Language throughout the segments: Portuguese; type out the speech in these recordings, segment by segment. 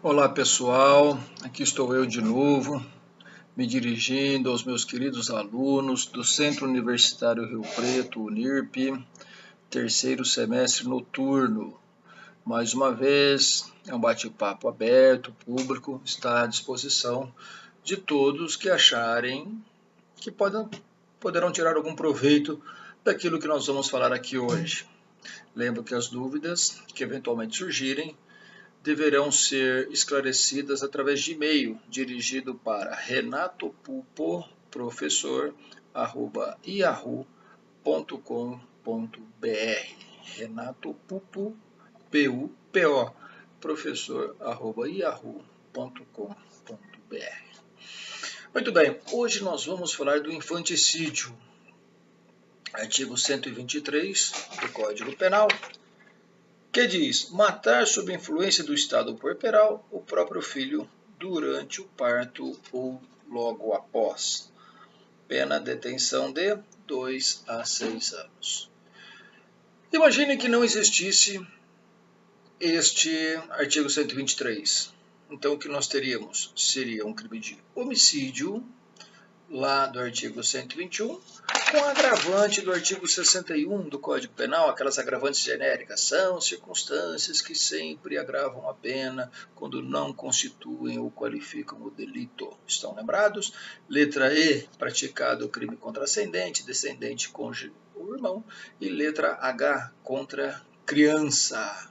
Olá pessoal, aqui estou eu de novo, me dirigindo aos meus queridos alunos do Centro Universitário Rio Preto, UNIRP, terceiro semestre noturno. Mais uma vez, é um bate-papo aberto, público, está à disposição de todos que acharem que poderão tirar algum proveito daquilo que nós vamos falar aqui hoje. Lembro que as dúvidas que eventualmente surgirem deverão ser esclarecidas através de e-mail dirigido para renatopupo@yahoo.com.br. renatopupo, P-U-P-O, professor@yahoo.com.br. Muito bem, hoje nós vamos falar do infanticídio, artigo 123 do Código Penal, que diz: matar sob influência do estado puerperal o próprio filho durante o parto ou logo após. Pena detenção de 2 a 6 anos. Imagine que não existisse este artigo 123. Então o que nós teríamos? Seria um crime de homicídio, lá do artigo 121, com agravante do artigo 61 do Código Penal, aquelas agravantes genéricas, são circunstâncias que sempre agravam a pena quando não constituem ou qualificam o delito. Estão lembrados? Letra E, praticado o crime contra ascendente, descendente, cônjuge ou irmão. E letra H, contra criança.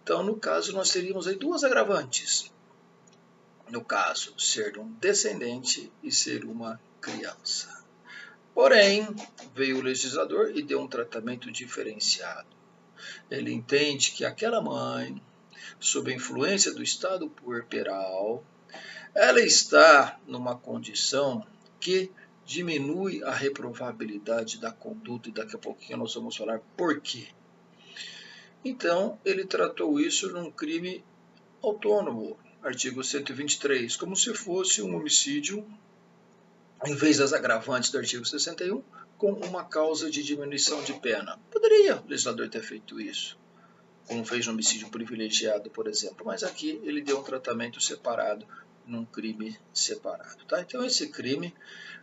Então, no caso, nós teríamos aí duas agravantes. No caso, ser um descendente e ser uma criança. Porém, veio o legislador e deu um tratamento diferenciado. Ele entende que aquela mãe, sob a influência do estado puerperal, ela está numa condição que diminui a reprovabilidade da conduta, e daqui a pouquinho nós vamos falar por quê. Então, ele tratou isso num crime autônomo, artigo 123, como se fosse um homicídio, em vez das agravantes do artigo 61, com uma causa de diminuição de pena. Poderia o legislador ter feito isso, como fez no homicídio privilegiado, por exemplo, mas aqui ele deu um tratamento separado, num crime separado. Tá? Então, esse crime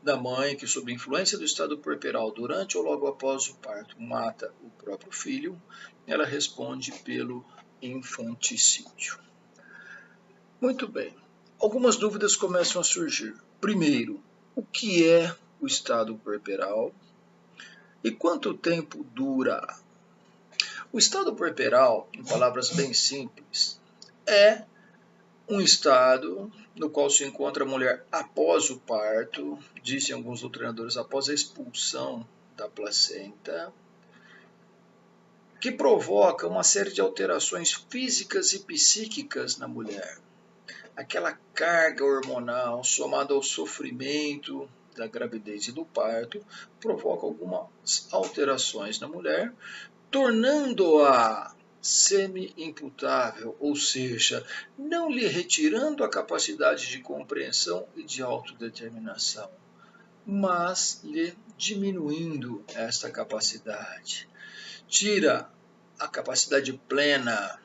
da mãe que, sob influência do estado puerperal, durante ou logo após o parto, mata o próprio filho, ela responde pelo infanticídio. Muito bem. Algumas dúvidas começam a surgir. Primeiro, o que é o estado puerperal e quanto tempo dura? O estado puerperal, em palavras bem simples, é um estado no qual se encontra a mulher após o parto, dizem alguns doutrinadores, após a expulsão da placenta, que provoca uma série de alterações físicas e psíquicas na mulher. Aquela carga hormonal, somada ao sofrimento da gravidez e do parto, provoca algumas alterações na mulher, tornando-a semi-imputável, ou seja, não lhe retirando a capacidade de compreensão e de autodeterminação, mas lhe diminuindo esta capacidade. Tira a capacidade plena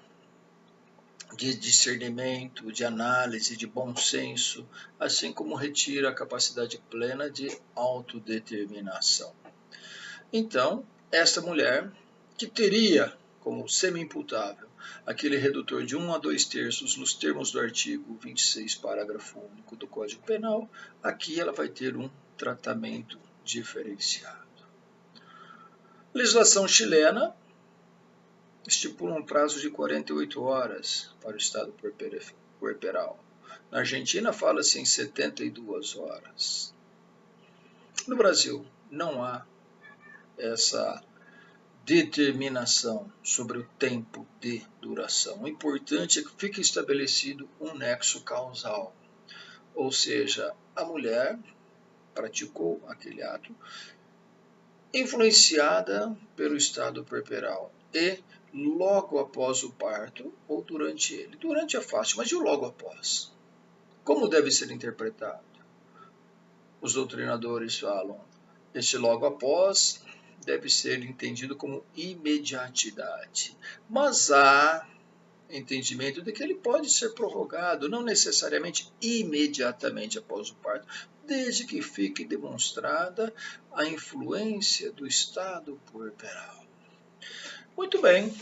de discernimento, de análise, de bom senso, assim como retira a capacidade plena de autodeterminação. Então, esta mulher, que teria como semi-imputável aquele redutor de 1 a 2 terços nos termos do artigo 26, parágrafo único do Código Penal, aqui ela vai ter um tratamento diferenciado. Legislação chilena estipula um prazo de 48 horas para o estado puerperal. Na Argentina fala-se em 72 horas. No Brasil não há essa determinação sobre o tempo de duração. O importante é que fique estabelecido um nexo causal, ou seja, a mulher praticou aquele ato influenciada pelo estado puerperal e logo após o parto ou durante ele. Durante é fácil, mas e o logo após? Como deve ser interpretado? Os doutrinadores falam, esse logo após deve ser entendido como imediatidade. Mas há entendimento de que ele pode ser prorrogado, não necessariamente imediatamente após o parto, desde que fique demonstrada a influência do estado puerperal. Muito bem.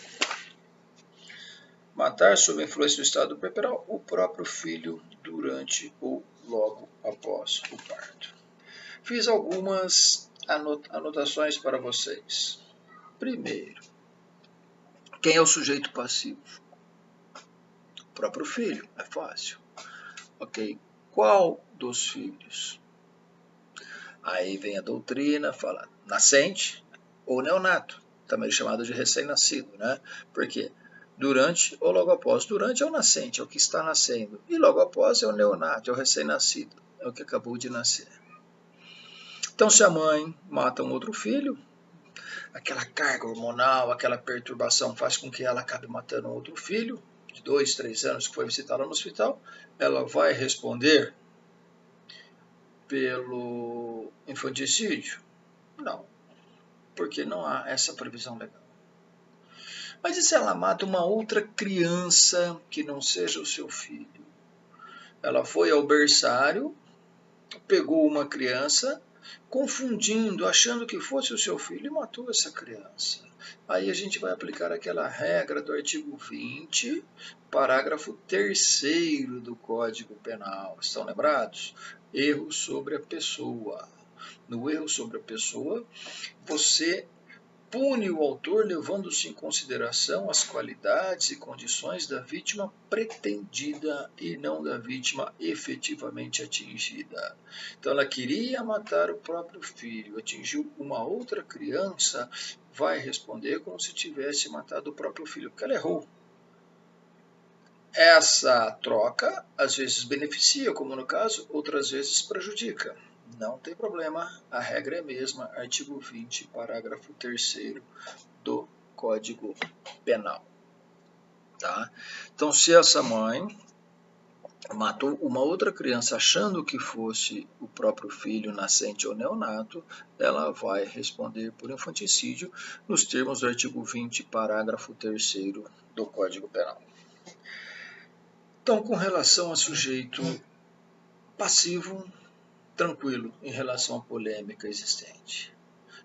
Matar sob a influência do estado puerperal o próprio filho durante ou logo após o parto. Fiz algumas anotações para vocês. Primeiro, quem é o sujeito passivo? O próprio filho, é fácil. Ok, qual dos filhos? Aí vem a doutrina, fala nascente ou neonato, também chamado de recém-nascido, né? Por quê? Durante ou logo após. Durante é o nascente, é o que está nascendo. E logo após é o neonato, é o recém-nascido, é o que acabou de nascer. Então, se a mãe mata um outro filho, aquela carga hormonal, aquela perturbação faz com que ela acabe matando um outro filho, de 2, 3 anos, que foi visitá-la no hospital, ela vai responder pelo infanticídio? Não, porque não há essa previsão legal. Mas e se ela mata uma outra criança que não seja o seu filho? Ela foi ao berçário, pegou uma criança, confundindo, achando que fosse o seu filho e matou essa criança. Aí a gente vai aplicar aquela regra do artigo 20, parágrafo 3º do Código Penal. Estão lembrados? Erro sobre a pessoa. No erro sobre a pessoa, você pune o autor levando-se em consideração as qualidades e condições da vítima pretendida e não da vítima efetivamente atingida. Então ela queria matar o próprio filho, atingiu uma outra criança, vai responder como se tivesse matado o próprio filho, porque ela errou. Essa troca às vezes beneficia, como no caso, outras vezes prejudica. Não tem problema, a regra é a mesma, artigo 20, parágrafo 3º do Código Penal. Tá? Então, se essa mãe matou uma outra criança achando que fosse o próprio filho nascente ou neonato, ela vai responder por infanticídio nos termos do artigo 20, parágrafo 3º do Código Penal. Então, com relação a sujeito passivo, tranquilo em relação à polêmica existente.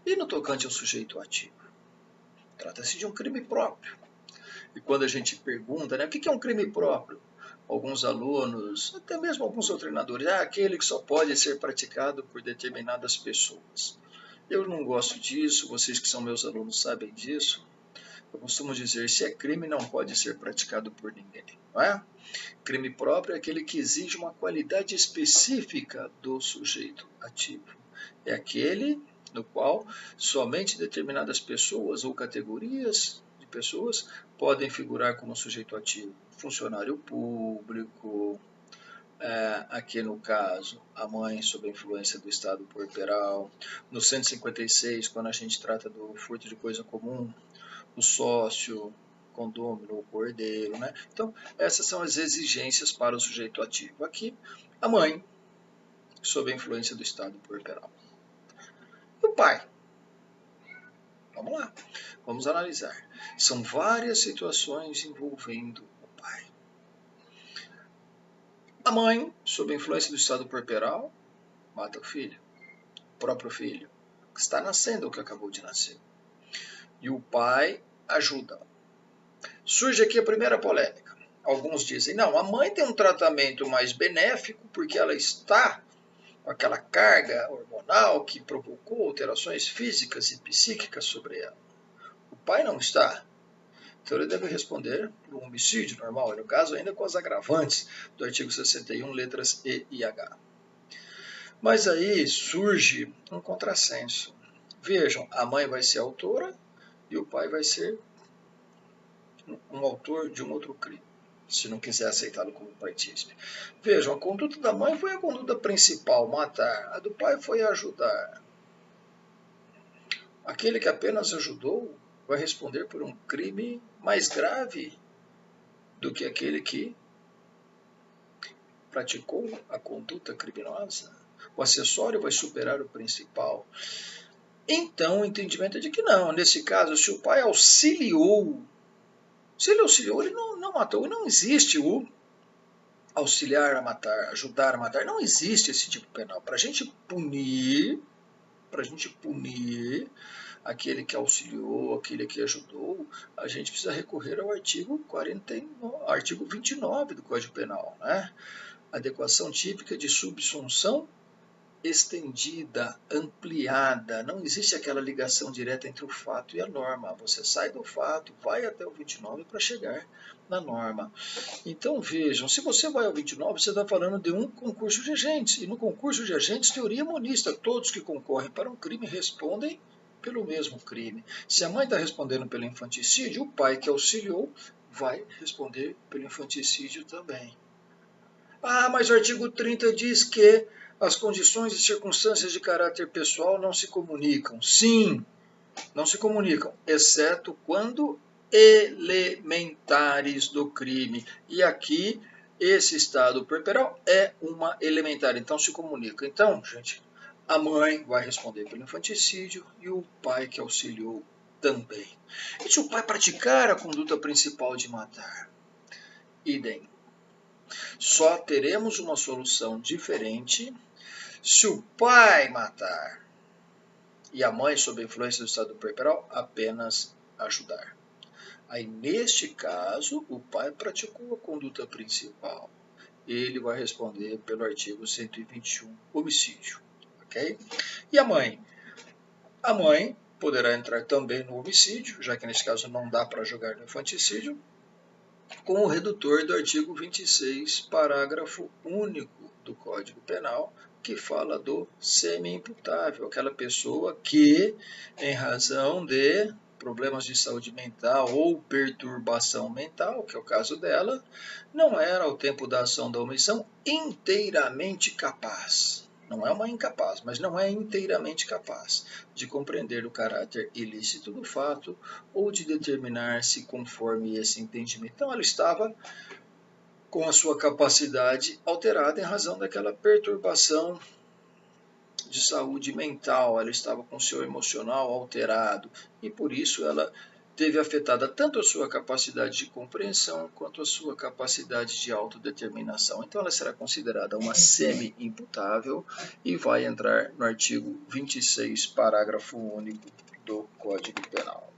E no tocante ao sujeito ativo? Trata-se de um crime próprio. E quando a gente pergunta, né, o que é um crime próprio? Alguns alunos, até mesmo alguns treinadores, aquele que só pode ser praticado por determinadas pessoas. Eu não gosto disso, vocês que são meus alunos sabem disso. Eu costumo dizer, se é crime, não pode ser praticado por ninguém, não é? Crime próprio é aquele que exige uma qualidade específica do sujeito ativo. É aquele no qual somente determinadas pessoas ou categorias de pessoas podem figurar como sujeito ativo. Funcionário público, aqui no caso, a mãe sob a influência do estado puerperal. No 156, quando a gente trata do furto de coisa comum, o sócio, condômino ou cordeiro, né? Então, essas são as exigências para o sujeito ativo. Aqui, a mãe, sob a influência do estado puerperal. E o pai? Vamos lá, vamos analisar. São várias situações envolvendo o pai. A mãe, sob a influência do estado puerperal, mata o filho, o próprio filho, que está nascendo ou que acabou de nascer. E o pai ajuda. Surge aqui a primeira polêmica. Alguns dizem, não, a mãe tem um tratamento mais benéfico porque ela está com aquela carga hormonal que provocou alterações físicas e psíquicas sobre ela. O pai não está. Então ele deve responder por um homicídio normal, e no caso ainda com as agravantes do artigo 61, letras E e H. Mas aí surge um contrassenso. Vejam, a mãe vai ser autora e o pai vai ser um autor de um outro crime, se não quiser aceitá-lo como partícipe. Vejam, a conduta da mãe foi a conduta principal, matar. A do pai foi ajudar. Aquele que apenas ajudou vai responder por um crime mais grave do que aquele que praticou a conduta criminosa. O acessório vai superar o principal. Então, o entendimento é de que não. Nesse caso, se o pai auxiliou Se ele auxiliou, ele não matou. Não existe o auxiliar a matar, ajudar a matar. Não existe esse tipo penal. Para a gente punir aquele que auxiliou, aquele que ajudou, a gente precisa recorrer ao artigo 29 do Código Penal, né? Adequação típica de subsunção estendida, ampliada. Não existe aquela ligação direta entre o fato e a norma. Você sai do fato, vai até o 29 para chegar na norma. Então vejam, se você vai ao 29, você está falando de um concurso de agentes. E no concurso de agentes, teoria monista. Todos que concorrem para um crime respondem pelo mesmo crime. Se a mãe está respondendo pelo infanticídio, o pai que auxiliou vai responder pelo infanticídio também. Ah, mas o artigo 30 diz que as condições e circunstâncias de caráter pessoal não se comunicam. Sim, não se comunicam, exceto quando elementares do crime. E aqui, esse estado puerperal é uma elementar, então se comunica. Então, gente, a mãe vai responder pelo infanticídio e o pai que auxiliou também. E se o pai praticar a conduta principal de matar? Idem. Só teremos uma solução diferente se o pai matar e a mãe, sob a influência do estado puerperal, apenas ajudar. Aí, neste caso, o pai praticou a conduta principal. Ele vai responder pelo artigo 121, homicídio. Ok? E a mãe? A mãe poderá entrar também no homicídio, já que neste caso não dá para jogar no infanticídio, com o redutor do artigo 26, parágrafo único do Código Penal, que fala do semi-imputável, aquela pessoa que, em razão de problemas de saúde mental ou perturbação mental, que é o caso dela, não era, ao tempo da ação da omissão, inteiramente capaz. Não é uma incapaz, mas não é inteiramente capaz de compreender o caráter ilícito do fato ou de determinar-se conforme esse entendimento. Então, ela estava com a sua capacidade alterada em razão daquela perturbação de saúde mental, ela estava com o seu emocional alterado e por isso ela teve afetada tanto a sua capacidade de compreensão quanto a sua capacidade de autodeterminação. Então ela será considerada uma semi-imputável e vai entrar no artigo 26, parágrafo único do Código Penal.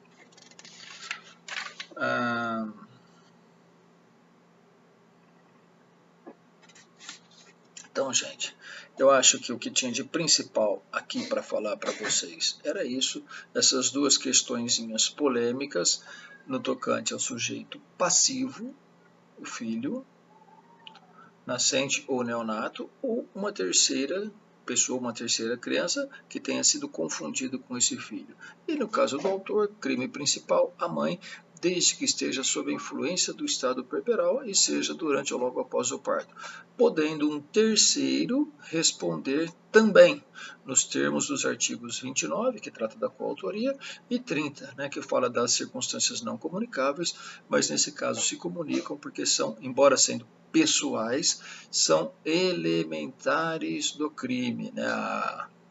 Então, gente, eu acho que o que tinha de principal aqui para falar para vocês era isso, essas duas questõezinhas polêmicas no tocante ao sujeito passivo, o filho, nascente ou neonato, ou uma terceira pessoa, uma terceira criança que tenha sido confundido com esse filho. E no caso do autor, crime principal, a mãe, desde que esteja sob a influência do estado puerperal e seja durante ou logo após o parto, podendo um terceiro responder também, nos termos dos artigos 29, que trata da coautoria, e 30, né, que fala das circunstâncias não comunicáveis, mas nesse caso se comunicam porque são, embora sendo pessoais, são elementares do crime, né?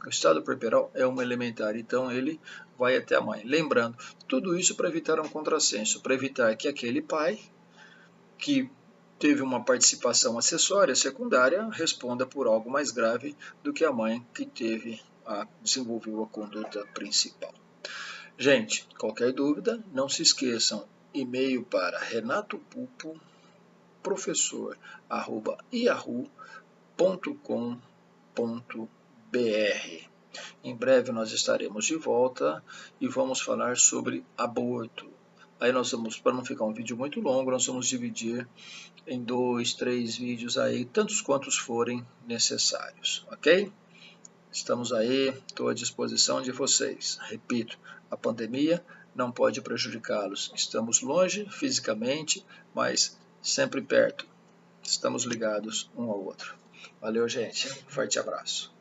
O estado puerperal é uma elementar, então ele vai até a mãe. Lembrando, tudo isso para evitar um contrassenso, para evitar que aquele pai que teve uma participação acessória, secundária, responda por algo mais grave do que a mãe que desenvolveu a conduta principal. Gente, qualquer dúvida, não se esqueçam, e-mail para renatopulpo, professor@yahoo.com.br. Em breve nós estaremos de volta e vamos falar sobre aborto. Aí nós vamos, para não ficar um vídeo muito longo, nós vamos dividir em 2, 3 vídeos aí, tantos quantos forem necessários, ok? Estamos aí, estou à disposição de vocês. Repito, a pandemia não pode prejudicá-los. Estamos longe fisicamente, mas sempre perto. Estamos ligados um ao outro. Valeu, gente. Forte abraço.